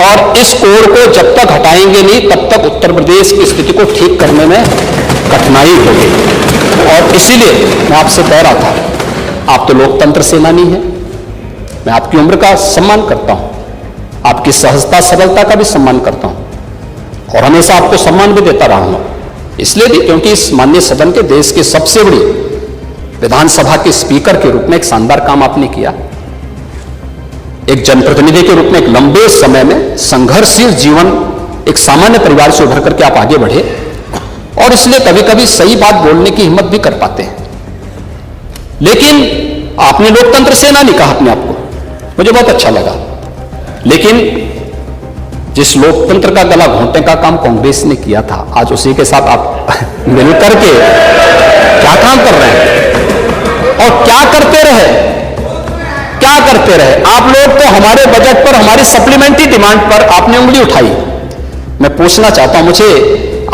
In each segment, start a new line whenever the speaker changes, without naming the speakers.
और इस कोड को जब तक हटाएंगे नहीं तब तक उत्तर प्रदेश की स्थिति को ठीक करने में कठिनाई होगी। और इसीलिए मैं आपसे कह रहा था, आप तो लोकतंत्र सेनानी हैं, मैं आपकी उम्र का सम्मान करता हूं, आपकी सहजता सरलता का भी सम्मान करता हूं और हमेशा आपको सम्मान भी देता रहा हूं। इसलिए भी क्योंकि इस माननीय सदन के देश की सबसे बड़ी विधानसभा के स्पीकर के रूप में एक शानदार काम आपने किया। एक जनप्रतिनिधि के रूप में एक लंबे समय में संघर्षशील जीवन, एक सामान्य परिवार से उभर करके आप आगे बढ़े और इसलिए कभी कभी सही बात बोलने की हिम्मत भी कर पाते हैं। लेकिन आपने लोकतंत्र सेनानी कहा अपने आप को, मुझे बहुत अच्छा लगा। लेकिन जिस लोकतंत्र का गला घोंटने का काम कांग्रेस ने किया था, आज उसी के साथ आप मिल करके क्या काम कर रहे हैं और क्या करते रहे आप लोग। तो हमारे बजट पर, हमारी सप्लीमेंट्री डिमांड पर आपने उंगली उठाई। मैं पूछना चाहता हूं, मुझे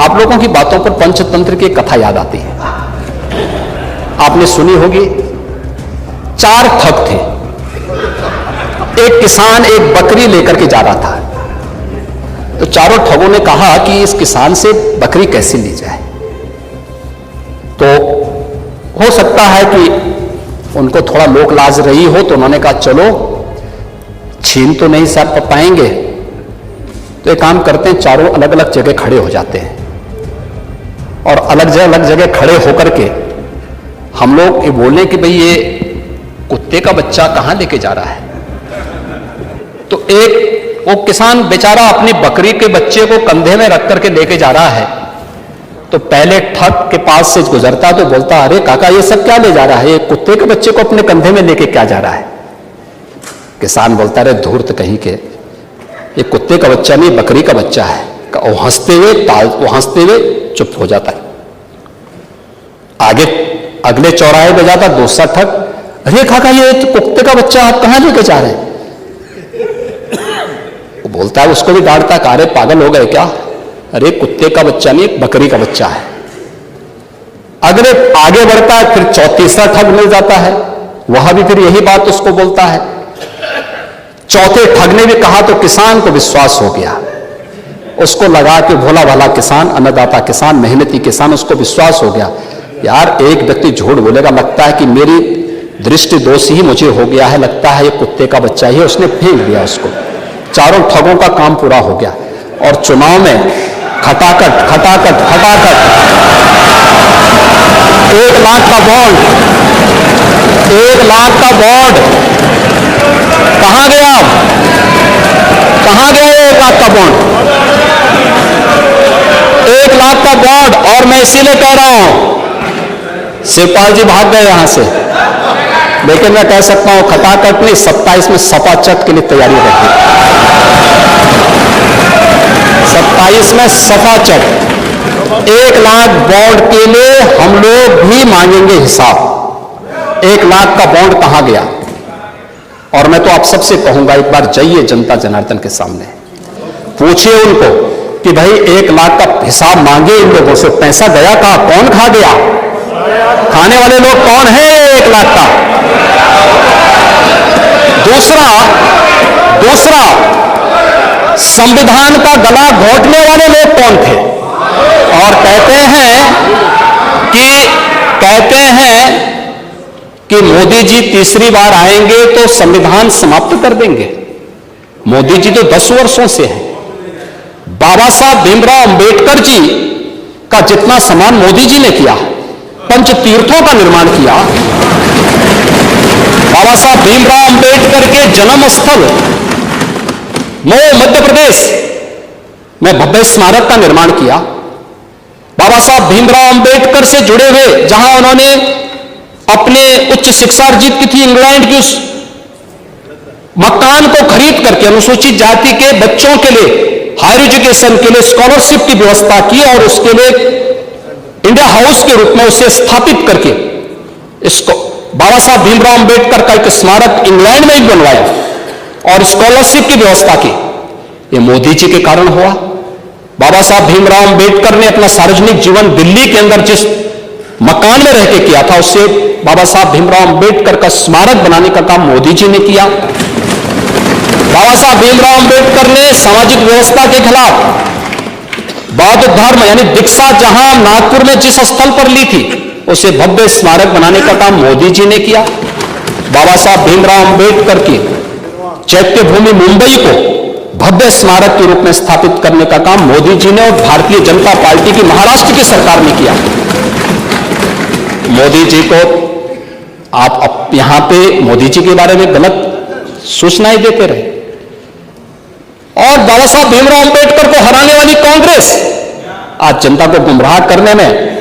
आप लोगों की बातों पर पंचतंत्र की कथा याद आती है, आपने सुनी होगी। 4 ठग थे, एक किसान एक बकरी लेकर के जा रहा था, तो चारों ठगों ने कहा कि इस किसान से बकरी कैसे ली जाए। तो हो सकता है कि उनको थोड़ा लोक लाज रही हो, तो उन्होंने कहा चलो छीन तो नहीं साहब पाएंगे, तो एक काम करते हैं, चारों अलग अलग जगह खड़े हो जाते हैं और अलग जगह खड़े होकर के हम लोग ये बोलें कि भाई ये कुत्ते का बच्चा कहां लेके जा रहा है। तो एक वो किसान बेचारा अपनी बकरी के बच्चे को कंधे में रख करके लेके जा रहा है, तो पहले ठग के पास से गुजरता तो बोलता, अरे काका ये सब क्या ले जा रहा है, ये कुत्ते के बच्चे को अपने कंधे में लेके क्या जा रहा है। किसान बोलता, अरे धूर्त कहीं के, ये कुत्ते का बच्चा नहीं बकरी का बच्चा है। वो हंसते हुए चुप हो जाता है। आगे अगले चौराहे पे जाता दूसरा ठग, अरे काका ये कुत्ते का बच्चा आप कहां लेके जा रहे हैं। वो बोलता है, उसको भी डांटता, अरे पागल हो गए क्या, अरे कुत्ते का बच्चा नहीं बकरी का बच्चा है। अगले आगे बढ़ता है, फिर तीसरा ठग मिल जाता है, वहां भी फिर यही बात उसको बोलता है। चौथे ठग ने भी कहा तो किसान को विश्वास हो गया, उसको लगा कि भोला भाला किसान, अन्नदाता किसान, मेहनती किसान, उसको विश्वास हो गया यार एक व्यक्ति झूठ बोलेगा, लगता है कि मेरी दृष्टि दोष ही मुझे हो गया है, लगता है ये कुत्ते का बच्चा ही है, उसने फेंक दिया उसको। चारों ठगों का काम पूरा हो गया और चुनाव में खटाखट 1 लाख का बॉन्ड, 1 लाख का बॉन्ड कहां गया, 1 लाख का बॉन्ड, 1 लाख का बॉन्ड। और मैं इसीलिए कह रहा हूं, शिवपाल जी भाग गए यहां से, लेकिन मैं कह सकता हूं खटाखट नहीं, 27 में सपा चट के लिए तैयारी रखी, 27 में सपा चट। 1 लाख बॉन्ड के लिए हम लोग भी मांगेंगे हिसाब। 1 लाख का बॉन्ड कहां गया। और मैं तो आप सबसे कहूंगा, एक बार जाइए जनता जनार्दन के सामने, पूछिए उनको कि भाई 1 लाख का हिसाब मांगे इन लोगों से, पैसा गया कहां, कौन खा गया, खाने वाले लोग कौन है 1 लाख का। दूसरा संविधान का गला घोंटने वाले लोग कौन थे। और कहते हैं कि मोदी जी तीसरी बार आएंगे तो संविधान समाप्त कर देंगे। मोदी जी तो 10 वर्षों से हैं। बाबा साहब भीमराव अंबेडकर जी का जितना सम्मान मोदी जी ने किया, पंच तीर्थों का निर्माण किया, बाबा साहब भीमराव अंबेडकर के जन्म स्थल मध्य प्रदेश में भव्य स्मारक का निर्माण किया। बाबा साहब भीमराव अंबेडकर से जुड़े हुए, जहां उन्होंने अपने उच्च शिक्षा अर्जित की थी, इंग्लैंड की उस मकान को खरीद करके अनुसूचित जाति के बच्चों के लिए हायर एजुकेशन के लिए स्कॉलरशिप की व्यवस्था की और उसके लिए इंडिया हाउस के रूप में उसे स्थापित करके इसको बाबा साहब भीमराव अंबेडकर का एक स्मारक इंग्लैंड में ही बनवाया और स्कॉलरशिप की व्यवस्था की। ये मोदी जी के कारण हुआ। बाबा साहब भीमराव अंबेडकर ने अपना सार्वजनिक जीवन दिल्ली के अंदर जिस मकान में रह के किया था, उससे बाबा साहब भीमराव अंबेडकर का स्मारक बनाने का काम मोदी जी ने किया। बाबा साहब भीमराव अंबेडकर ने सामाजिक व्यवस्था के खिलाफ बौद्ध धर्म यानी दीक्षा जहां नागपुर में जिस स्थल पर ली थी उसे भव्य स्मारक बनाने का काम मोदी जी ने किया। बाबा साहब भीमराव अंबेडकर की चैत्य भूमि मुंबई को भव्य स्मारक के रूप में स्थापित करने का काम मोदी जी ने और भारतीय जनता पार्टी की महाराष्ट्र की सरकार ने किया। मोदी जी को आप यहां पे मोदी जी के बारे में गलत सूचनाएं देते रहे और बाबा साहब भीमराव अंबेडकर को हराने वाली कांग्रेस आज जनता को गुमराह करने में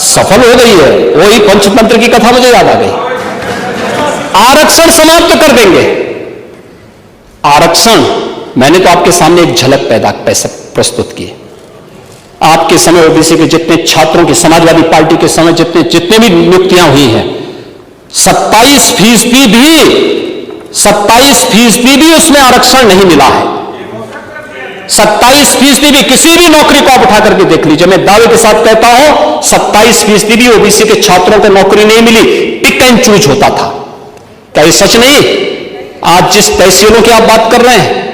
सफल हो गई है। वही पंचतंत्र की कथा मुझे याद आ गई। आरक्षण समाप्त कर देंगे। आरक्षण मैंने तो आपके सामने एक झलक प्रस्तुत की। आपके समय ओबीसी के जितने छात्रों की, समाजवादी पार्टी के समय जितने भी नियुक्तियां हुई हैं 27% भी उसमें आरक्षण नहीं मिला है। 27% भी किसी भी नौकरी को आप उठा करके देख लीजिए, मैं दावे के साथ कहता हूं 27% भी ओबीसी के छात्रों को नौकरी नहीं मिली। पिक एंड चूज होता था। क्या ये सच नहीं? आज जिस तहसीलों की आप बात कर रहे हैं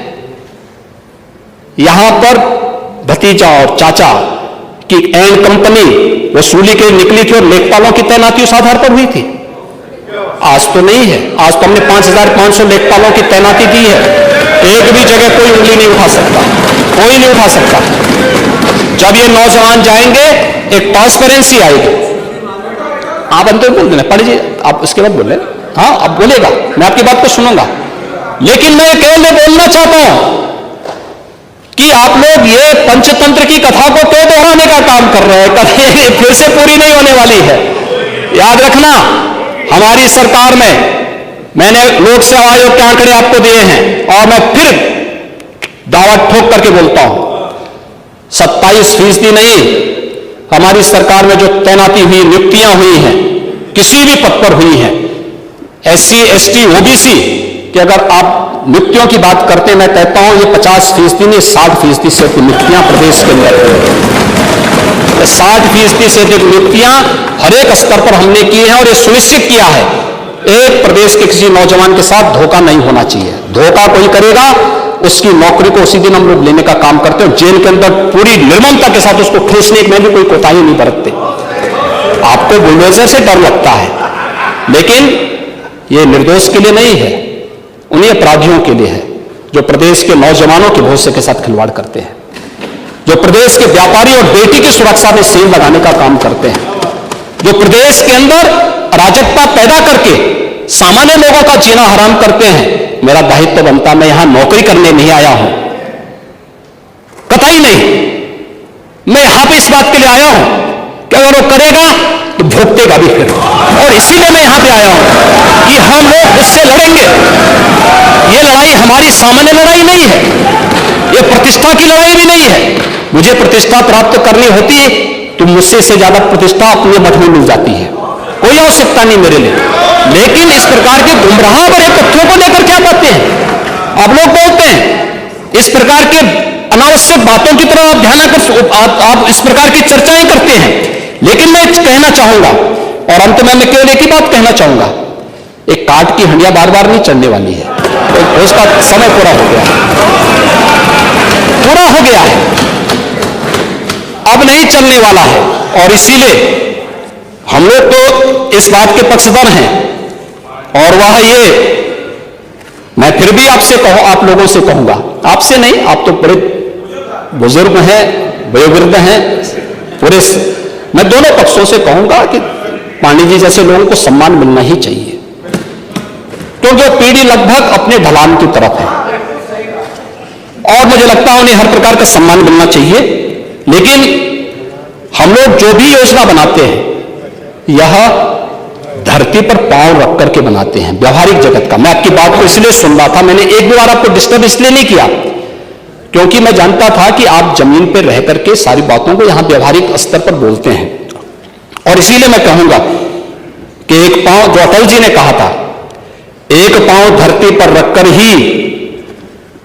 यहां पर भतीजा और चाचा की एंड कंपनी वसूली के निकली थी और लेखपालों की तैनाती उस आधार पर हुई थी। आज तो नहीं है। आज तो हमने 5500 लेखपालों की तैनाती दी है। एक भी जगह कोई उंगली नहीं उठा सकता, कोई नहीं उठा सकता। जब ये नौजवान जाएंगे एक ट्रांसपेरेंसी आएगी। आप अंतर बोल देना, पढ़िए आप उसके बाद बोले। हाँ अब बोलेगा, मैं आपकी बात को सुनूंगा। लेकिन मैं केवल बोलना चाहता हूं कि आप लोग ये पंचतंत्र की कथा को तो दोहराने का काम कर रहे हैं, कभी फिर से पूरी नहीं होने वाली है। याद रखना, हमारी सरकार में मैंने लोक सेवा आयोग के आंकड़े आपको दिए हैं और मैं फिर दावा ठोक करके बोलता हूं 27% नहीं, हमारी सरकार में जो तैनाती हुई, नियुक्तियां हुई हैं, किसी भी पद पर हुई हैं, SC, ST, OBC कि अगर आप नियुक्तियों की बात करते हैं, मैं कहता हूं ये 50% नहीं 60% से अधिक नियुक्तियां प्रदेश के अंदर 60% से अधिक नियुक्तियां हर एक स्तर पर हमने की है और ये सुनिश्चित किया है एक प्रदेश के किसी नौजवान के साथ धोखा नहीं होना चाहिए। धोखा कोई करेगा उसकी नौकरी को उसी दिन हम लोग लेने का काम करते हैं। जेल के अंदर पूरी निर्ममता के साथ उसको ठूसने में भी कोई कोताही नहीं बरतते। आपको बुलडोजर से डर लगता है, लेकिन ये निर्दोष के लिए नहीं है, उन्हीं अपराधियों के लिए है जो प्रदेश के नौजवानों के भविष्य के साथ खिलवाड़ करते हैं, जो प्रदेश के व्यापारी और बेटी की सुरक्षा में सील लगाने का काम करते हैं, जो प्रदेश के अंदर अराजकता पैदा करके सामान्य लोगों का जीना हराम करते हैं। मेरा दायित्व बनता, मैं यहां नौकरी करने नहीं आया हूं, कतई नहीं। मैं यहां पे इस बात के लिए आया हूं कि अगर वो करेगा तो भुगतेगा भी फिर, और इसीलिए मैं यहां पे आया हूं कि हम लोग उससे लड़ेंगे। ये लड़ाई हमारी सामान्य लड़ाई नहीं है, ये प्रतिष्ठा की लड़ाई भी नहीं है। मुझे प्रतिष्ठा प्राप्त करनी होती तो मुझसे से ज्यादा प्रतिष्ठा अपने मठ में मिल जाती है, कोई आवश्यकता नहीं मेरे लिए। लेकिन इस प्रकार के गुमराह भरे तथ्यों को लेकर क्या बातें हैं आप लोग बोलते हैं, इस प्रकार के अनावश्यक बातों की तरफ आप ध्यान कर, आप इस प्रकार की चर्चाएं करते हैं। लेकिन मैं कहना चाहूंगा और अंत में मैं केवल एक ही बात कहना चाहूंगा, एक काट की हंडिया बार बार नहीं चढ़ने वाली है, तो उसका समय पूरा हो गया है, पूरा हो गया है, अब नहीं चलने वाला है। और इसीलिए हम लोग तो इस बात के पक्षधर हैं और वह ये मैं फिर भी आपसे आप लोगों से कहूंगा, आपसे नहीं, आप तो बड़े बुजुर्ग हैं, वयोवृद्ध हैं, पूरे मैं दोनों पक्षों से कहूंगा कि पांडे जी जैसे लोगों को सम्मान मिलना ही चाहिए, क्योंकि वो पीढ़ी लगभग अपने ढलान की तरफ है और मुझे लगता है उन्हें हर प्रकार का सम्मान मिलना चाहिए। लेकिन हम लोग जो भी योजना बनाते हैं यह धरती पर पांव रख करके बनाते हैं, व्यवहारिक जगत का। मैं आपकी बात को इसलिए सुन रहा था, मैंने एक दो बार आपको डिस्टर्ब इसलिए नहीं किया क्योंकि मैं जानता था कि आप जमीन पर रह करके सारी बातों को यहां व्यवहारिक स्तर पर बोलते हैं। और इसीलिए मैं कहूंगा कि एक पांव, जो अटल जी ने कहा था, एक पांव धरती पर रखकर ही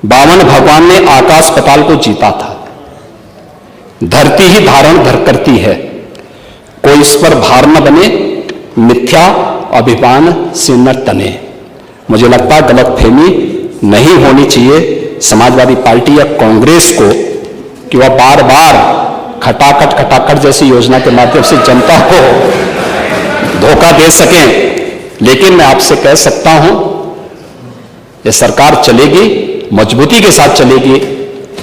वामन भगवान ने आकाश पाताल को जीता था। धरती ही धारण धर करती है, कोई इस पर भार न बने, मिथ्या अभिमान से न तने। मुझे लगता है गलतफहमी नहीं होनी चाहिए समाजवादी पार्टी या कांग्रेस को कि वह बार बार खटाखट जैसी योजना के माध्यम से जनता को धोखा दे सकें। लेकिन मैं आपसे कह सकता हूं, ये सरकार चलेगी, मजबूती के साथ चलेगी,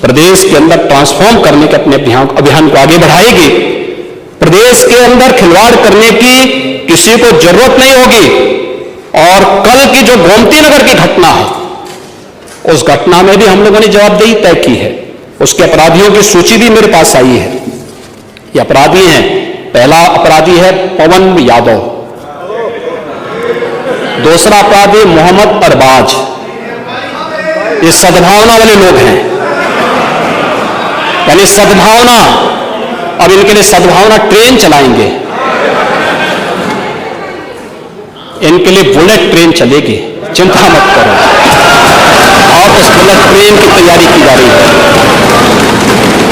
प्रदेश के अंदर ट्रांसफॉर्म करने के अपने अभियान को आगे बढ़ाएगी। प्रदेश के अंदर खिलवाड़ करने की किसी को जरूरत नहीं होगी। और कल की जो गोमती नगर की घटना है, उस घटना में भी हम लोगों ने जवाबदेही तय की है। उसके अपराधियों की सूची भी मेरे पास आई है। ये अपराधी हैं, पहला अपराधी है पवन यादव, दूसरा अपराधी मोहम्मद अरबाज। ये सद्भावना वाले लोग हैं, यानी सद्भावना, अब इनके लिए सद्भावना ट्रेन चलाएंगे, इनके लिए बुलेट ट्रेन चलेगी, चिंता मत करो। और उस बुलेट ट्रेन की तैयारी की जा रही है।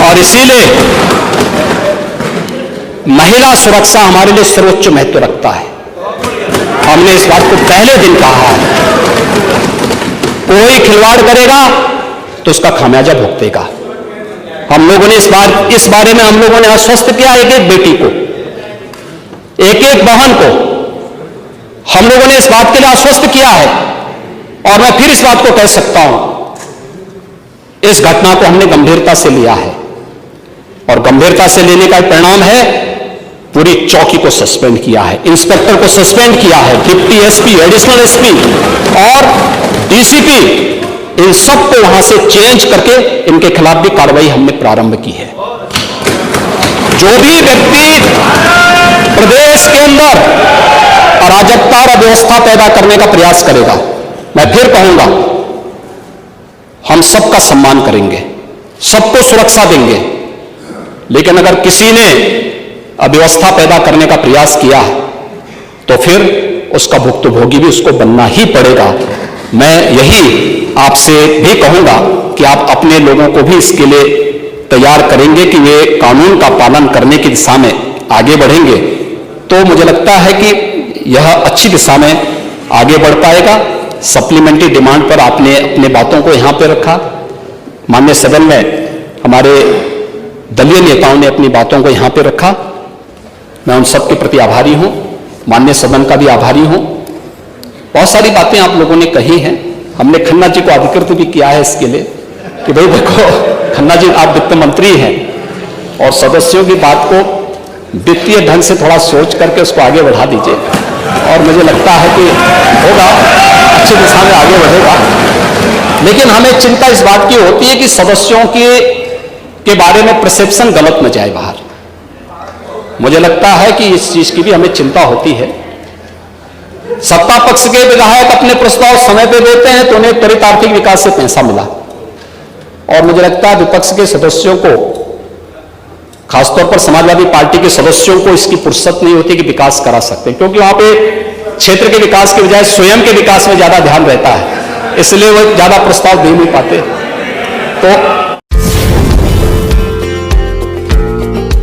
और इसीलिए महिला सुरक्षा हमारे लिए सर्वोच्च महत्व रखता है। हमने इस बात को पहले दिन कहा है, कोई खिलवाड़ करेगा तो उसका खामियाजा भुगतेगा। हम लोगों ने इस बारे में हम लोगों ने आश्वस्त किया, एक एक बेटी को, एक एक बहन को हम लोगों ने इस बात के लिए आश्वस्त किया है। और मैं फिर इस बात को कह सकता हूं, इस घटना को हमने गंभीरता से लिया है। और गंभीरता से लेने का परिणाम है, पूरी चौकी को सस्पेंड किया है, इंस्पेक्टर को सस्पेंड किया है, डिप्टी एसपी, एडिशनल एसपी और डीसीपी, इन सबको वहां से चेंज करके इनके खिलाफ भी कार्रवाई हमने प्रारंभ की है। जो भी व्यक्ति प्रदेश के अंदर अराजकता और अव्यवस्था पैदा करने का प्रयास करेगा, मैं फिर कहूंगा, हम सबका सम्मान करेंगे, सबको सुरक्षा देंगे। लेकिन अगर किसी ने अव्यवस्था पैदा करने का प्रयास किया तो फिर उसका भुक्तभोगी भी उसको बनना ही पड़ेगा। मैं यही आपसे भी कहूंगा कि आप अपने लोगों को भी इसके लिए तैयार करेंगे कि वे कानून का पालन करने की दिशा में आगे बढ़ेंगे, तो मुझे लगता है कि यह अच्छी दिशा में आगे बढ़ पाएगा। सप्लीमेंट्री डिमांड पर आपने अपने बातों को यहां पर रखा, माननीय सदन में हमारे दलीय नेताओं ने अपनी बातों को यहां पर रखा। मैं उन सबके प्रति आभारी हूं, माननीय सदन का भी आभारी हूं। बहुत सारी बातें आप लोगों ने कही हैं, हमने खन्ना जी को अधिकृत भी किया है इसके लिए कि भाई देखो खन्ना जी, आप वित्त मंत्री हैं और सदस्यों की बात को वित्तीय ढंग से थोड़ा सोच करके उसको आगे बढ़ा दीजिए। और मुझे लगता है कि होगा, अच्छी दिशा में आगे बढ़ेगा। लेकिन हमें चिंता इस बात की होती है कि सदस्यों के बारे में परसेप्शन गलत न जाए बाहर। मुझे लगता है कि इस चीज की भी हमें चिंता होती है। सत्ता पक्ष के विधायक अपने प्रस्ताव समय पर देते हैं तो उन्हें त्वरित आर्थिक विकास से पैसा मिला, और मुझे लगता है विपक्ष के सदस्यों को, खासतौर पर समाजवादी पार्टी के सदस्यों को इसकी फुर्सत नहीं होती कि विकास करा सकते, क्योंकि वहां पे क्षेत्र के विकास के बजाय स्वयं के विकास में ज्यादा ध्यान रहता है, इसलिए वो ज्यादा प्रस्ताव दे नहीं पाते। तो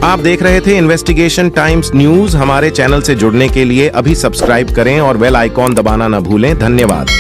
आप देख रहे थे इन्वेस्टिगेशन टाइम्स न्यूज। हमारे चैनल से जुड़ने के लिए अभी सब्सक्राइब करें और बेल आइकॉन दबाना न भूलें। धन्यवाद।